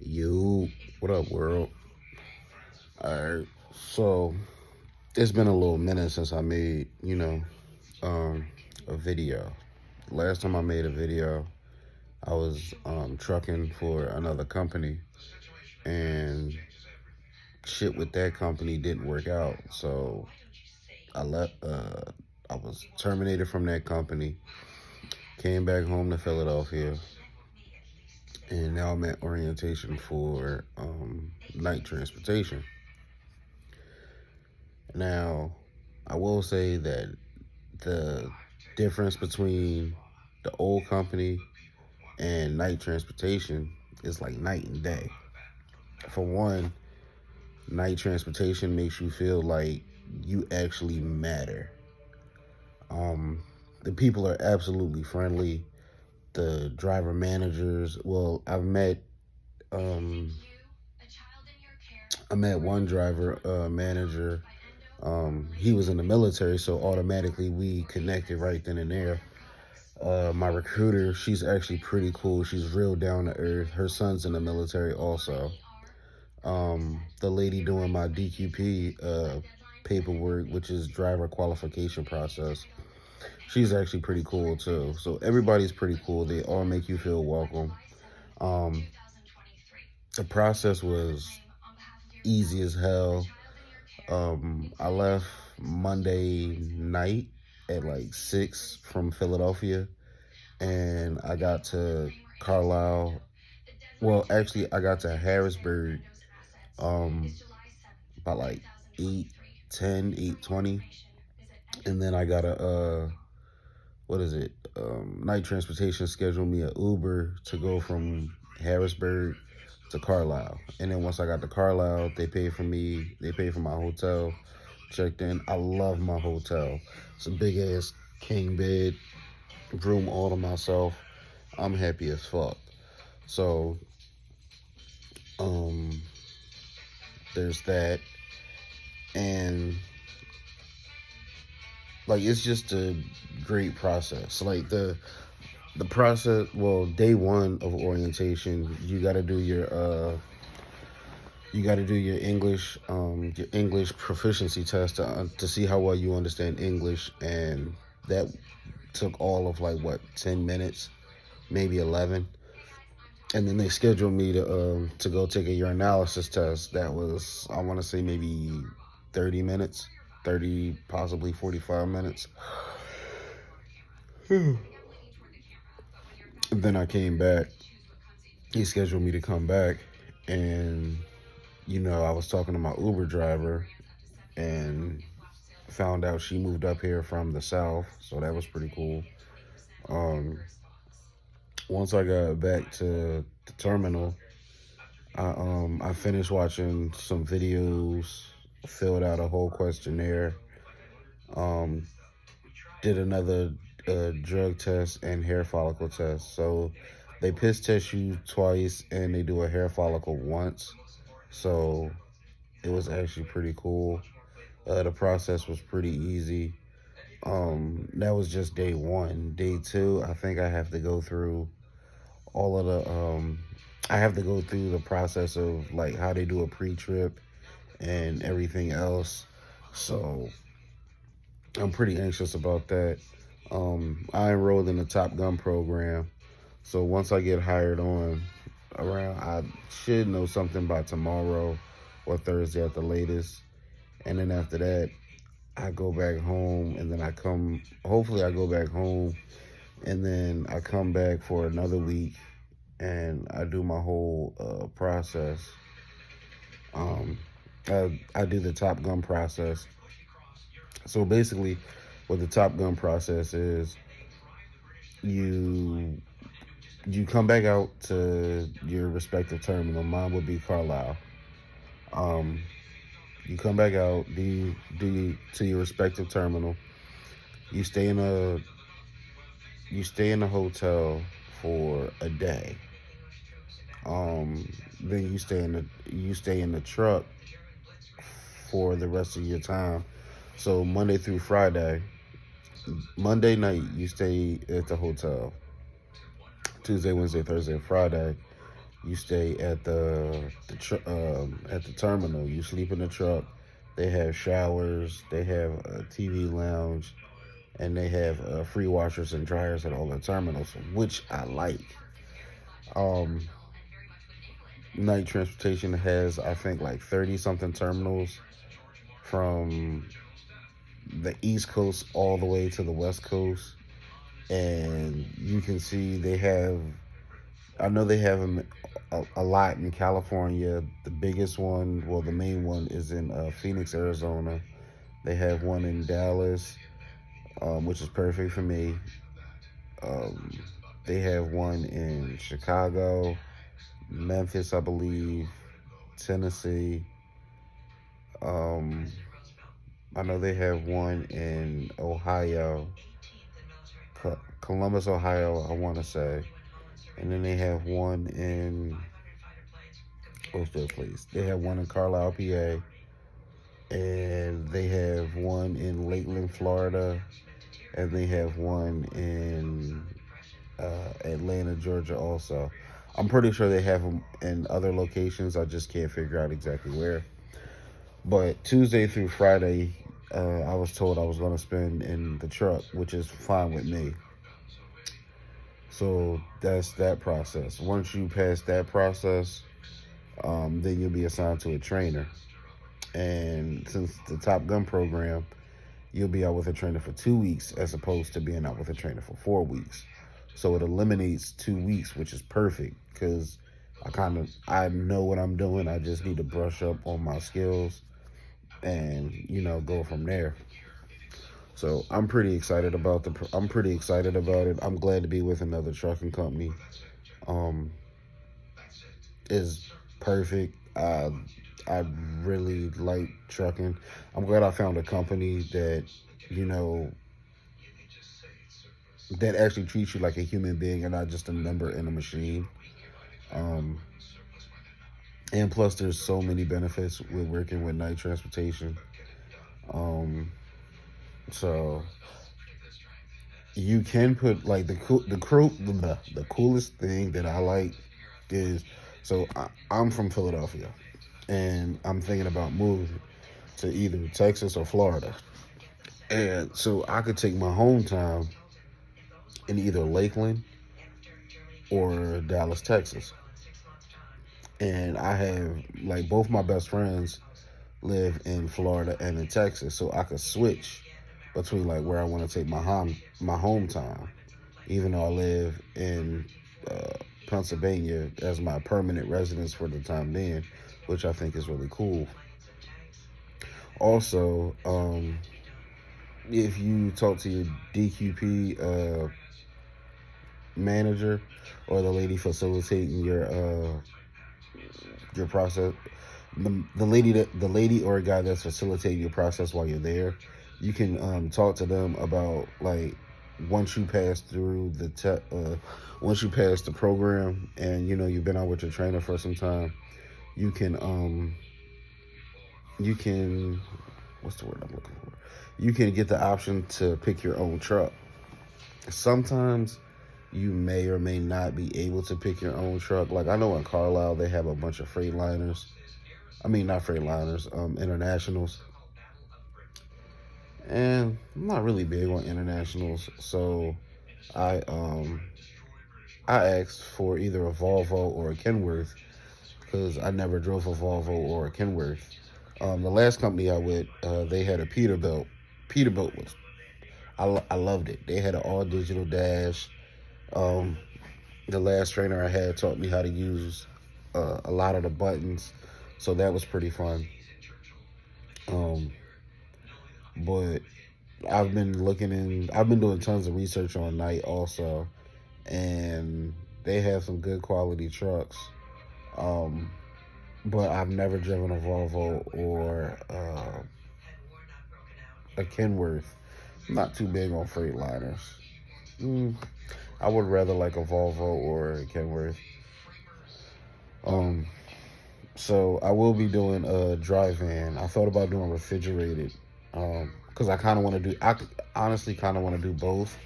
Yo, what up, world? Alright, so it's been a little minute since I made, um, a video. Last time I made a video, I was trucking for another company, and shit with that company didn't work out. So I left. I was terminated from that company. Came back home to Philadelphia, and now I'm at orientation for night transportation. Now, I will say that the difference between the old company and night transportation is like night and day. For one, night transportation makes you feel like you actually matter. Um, the people are absolutely friendly. The driver managers, well, um, I met one driver manager. He was in the military, so automatically we connected right then and there. My recruiter, she's actually pretty cool. She's real down to earth. Her son's in the military also. The lady doing my DQP paperwork, which is driver qualification process, she's actually pretty cool too. So everybody's pretty cool. They all make you feel welcome. Um, the process was easy as hell. I left Monday night at like 6 from Philadelphia, and I got to Carlisle. Well, actually, I got to Harrisburg um, by like 8:10, 8:20, and then I got what is it? Night transportation scheduled me a Uber to go from Harrisburg to Carlisle, and then once I got to Carlisle, they paid for me. They paid for my hotel. Checked in. I love my hotel. It's a big ass king bed, room all to myself. I'm happy as fuck. So, um, there's that, and like it's just a great process. Like the process. Well, day one of orientation, you got to do your English proficiency test to see how well you understand English, and that took all of like what 10 minutes, maybe 11. And then they scheduled me to go take a urinalysis test. That was, I want to say, maybe 30 minutes, 30, possibly 45 minutes. And then I came back. He scheduled me to come back, and I was talking to my Uber driver, and found out she moved up here from the south, so that was pretty cool. Um, Once I got back to the terminal, I finished watching some videos, filled out a whole questionnaire, um, did another drug test and hair follicle test. So they piss test you twice and they do a hair follicle once. So it was actually pretty cool. The process was pretty easy. That was just day one. Day two, I think I have to go through all of the I have to go through the process of like how they do a pre-trip and everything else. So I'm pretty anxious about that. I enrolled in the Top Gun program. So once I get hired on, I should know something by tomorrow or Thursday at the latest. And then after that, I go back home, and then hopefully I go back home, and then I come back for another week, and I do my whole process. Um, I do the Top Gun process. So basically, what the Top Gun process is, you you come back out to your respective terminal. Mine would be Carlisle. Um, you come back out, do to your respective terminal. You stay in a you stay in a hotel for a day. Then you stay in the truck for the rest of your time. So Monday through Friday, Monday night you stay at the hotel. Tuesday, Wednesday, Thursday, Friday You stay at at the terminal. You sleep in the truck. They have showers. They have a TV lounge, and they have free washers and dryers at all the terminals, which I like. Um, Night Transportation has, I think, like 30 something terminals from the East Coast all the way to the West Coast. And you can see I know they have them a lot in California. The biggest one, well, the main one is in Phoenix, Arizona. They have one in Dallas, which is perfect for me. Um, they have one in Chicago, Memphis, I believe, Tennessee. Um, I know they have one in Ohio, Columbus, Ohio, I want to say. And then they have one in, what's that place? They have one in Carlisle, PA. And they have one in Lakeland, Florida. And they have one in Atlanta, Georgia also. I'm pretty sure they have them in other locations. I just can't figure out exactly where. But Tuesday through Friday, I was told I was going to spend in the truck, which is fine with me. So that's that process. Once you pass that process, then you'll be assigned to a trainer. And since the Top Gun program, you'll be out with a trainer for 2 weeks as opposed to being out with a trainer for 4 weeks. So it eliminates 2 weeks, which is perfect because I know what I'm doing. I just need to brush up on my skills and go from there. So I'm pretty excited about it. I'm glad to be with another trucking company. Um, is perfect. I really like trucking. I'm glad I found a company that you know that actually treats you like a human being and not just a number in a machine. Um, and plus, there's so many benefits with working with Night Transportation. Um, so you can put like the coolest thing that I like is I'm from Philadelphia and I'm thinking about moving to either Texas or Florida, and so I could take my hometown in either Lakeland or Dallas, Texas. And I have like both my best friends live in Florida and in Texas, so I could switch between like where I want to take my hometown, even though I live in Pennsylvania as my permanent residence for the time being, which I think is really cool. Also, if you talk to your DQP manager or the lady facilitating your process, the lady or a guy that's facilitating your process while you're there, you can talk to them about like once you pass through once you pass the program and you've been out with your trainer for some time, you can what's the word I'm looking for? You can get the option to pick your own truck. Sometimes you may or may not be able to pick your own truck. Like I know in Carlisle they have a bunch of Freightliners. I mean not Freightliners, Internationals. And I'm not really big on Internationals, so I I asked for either a Volvo or a Kenworth because I never drove a Volvo or a Kenworth. The last company I with, they had a Peterbilt. Peterbilt was I loved it. They had an all digital dash. Um, the last trainer I had taught me how to use a lot of the buttons, so that was pretty fun. Um, but I've been doing tons of research on Night also, and they have some good quality trucks. Um, but I've never driven a Volvo or a Kenworth. I'm not too big on Freightliners. Mm, I would rather like a Volvo or a Kenworth. Um, so I will be doing a dry van. I thought about doing refrigerated, because I honestly kind of want to do both.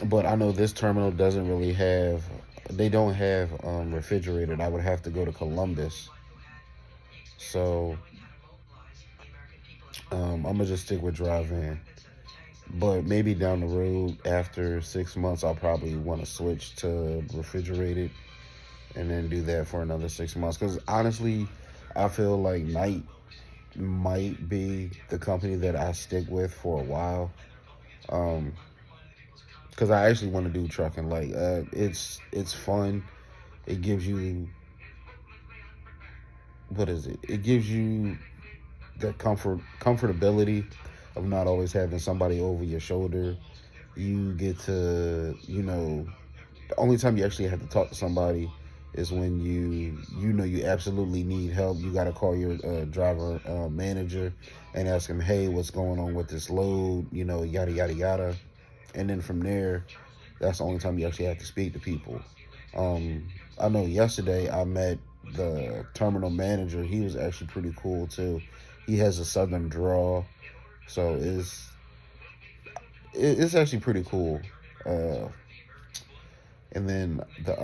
But I know this terminal doesn't really have they don't have refrigerated. I would have to go to Columbus. So I'm gonna just stick with drive-in. But maybe down the road, after 6 months, I'll probably want to switch to refrigerated and then do that for another 6 months. Because honestly, I feel like Night might be the company that I stick with for a while. Um, because I actually want to do trucking. Like, it's fun. It gives you, what is it? It gives you the comfortability of not always having somebody over your shoulder. You get to, the only time you actually have to talk to somebody is when you absolutely need help. You got to call your driver manager and ask him, hey, what's going on with this load, yada yada yada. And then from there, that's the only time you actually have to speak to people. I know yesterday I met the terminal manager. He was actually pretty cool too. He has a southern drawl, so it's actually pretty cool. Uh, and then the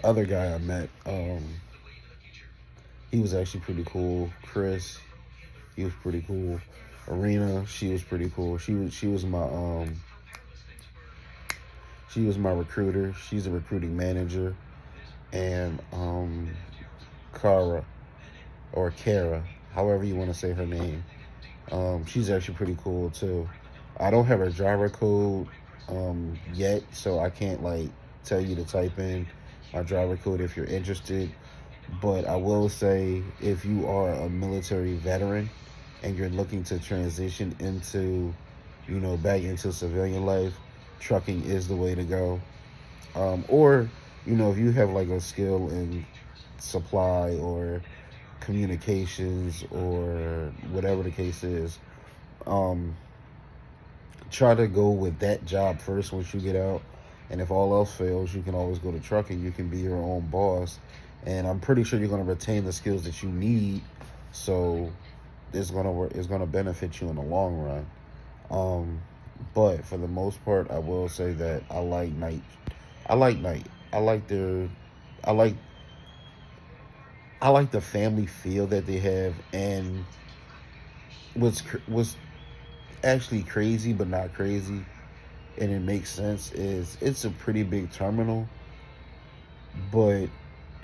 other guy I met, he was actually pretty cool. Chris, he was pretty cool. Arena, she was pretty cool. She was my recruiter. She's a recruiting manager. And Kara, however you want to say her name. She's actually pretty cool too. I don't have her driver code yet, so I can't like tell you to type in my driver code if you're interested. But I will say, if you are a military veteran and you're looking to transition into, back into civilian life, trucking is the way to go. Or, if you have like a skill in supply or communications or whatever the case is, um, try to go with that job first once you get out. And if all else fails, you can always go to trucking. You can be your own boss. And I'm pretty sure you're going to retain the skills that you need. So it's going to work. It's going to benefit you in the long run. But for the most part, I will say that I like Night. I like Night. I like their. I like. I like the family feel that they have, and what's actually crazy but not crazy, and it makes sense, is it's a pretty big terminal, but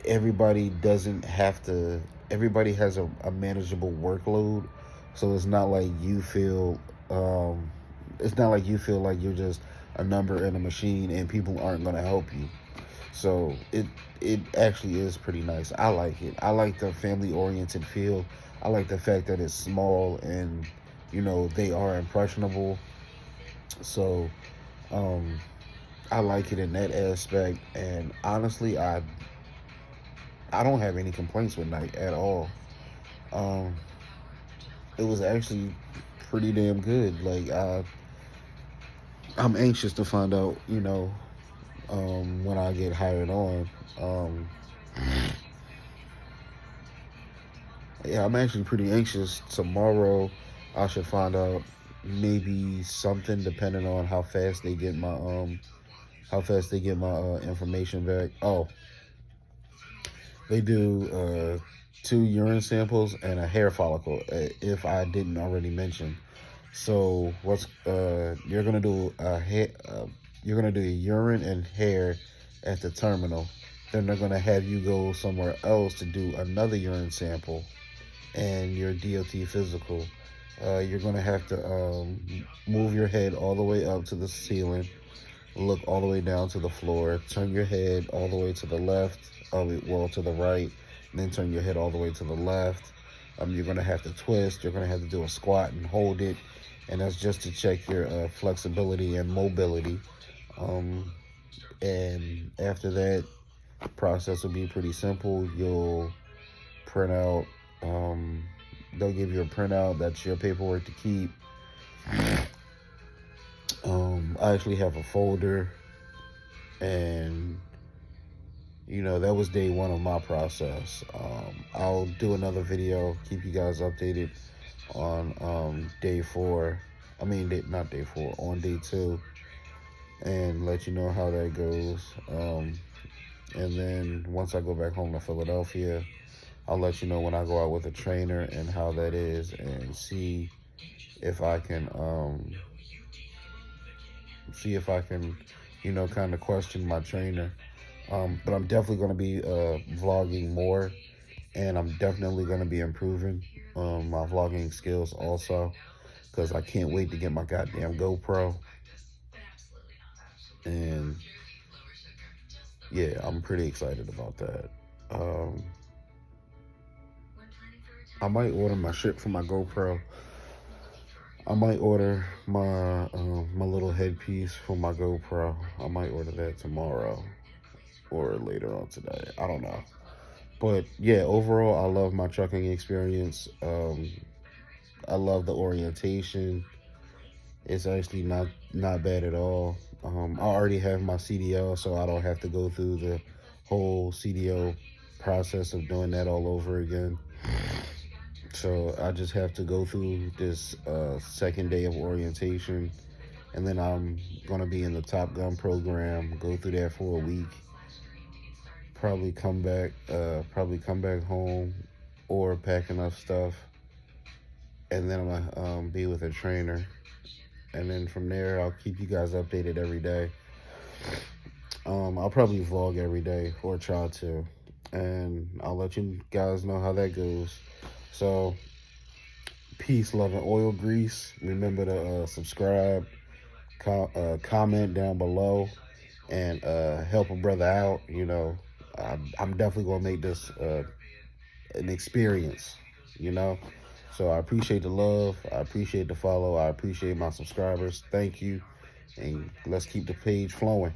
everybody doesn't have to. Everybody has a manageable workload, so it's not like you feel. It's not like you feel like you're just a number in a machine and people aren't going to help you. So it actually is pretty nice. I like it. I like the family oriented feel. I like the fact that it's small and they are impressionable. So um, I like it in that aspect. And honestly, I don't have any complaints with Night at all. Um, it was actually pretty damn good. Like I'm anxious to find out, when I get hired on. Um, yeah, I'm actually pretty anxious. Tomorrow, I should find out maybe something, depending on how fast they get my information back. Oh, they do 2 urine samples and a hair follicle, if I didn't already mention. So you're gonna do a urine and hair at the terminal. Then they're gonna have you go somewhere else to do another urine sample and your DOT physical. You're gonna have to move your head all the way up to the ceiling, look all the way down to the floor, turn your head all the way to the left, to the right, and then turn your head all the way to the left. You're gonna have to twist. You're gonna have to do a squat and hold it, and that's just to check your flexibility and mobility. And after that, the process will be pretty simple. You'll print out. They'll give you a printout. That's your paperwork to keep. I actually have a folder, and that was day one of my process. I'll do another video, keep you guys updated on day four. I mean, not day four, on day two. and let you know how that goes. And then once I go back home to Philadelphia, I'll let you know when I go out with a trainer and how that is, and if I can kind of question my trainer. But I'm definitely going to be vlogging more, and I'm definitely going to be improving my vlogging skills also, because I can't wait to get my goddamn GoPro. And yeah, I'm pretty excited about that. Um, I might order my shit for my GoPro. I might order my little headpiece for my GoPro. I might order that tomorrow or later on today. I don't know. But yeah, overall, I love my trucking experience. I love the orientation. It's actually not bad at all. I already have my CDL, so I don't have to go through the whole CDL process of doing that all over again. So I just have to go through this second day of orientation, and then I'm gonna be in the Top Gun program. Go through that for a week. Probably come back home, or pack enough stuff, and then I'm gonna be with a trainer. And then from there, I'll keep you guys updated every day. I'll probably vlog every day or try to, and I'll let you guys know how that goes. So, peace, love, and oil grease. Remember to subscribe, comment down below, and help a brother out. I'm definitely gonna make this an experience. You know, so I appreciate the love. I appreciate the follow. I appreciate my subscribers. Thank you, and let's keep the page flowing.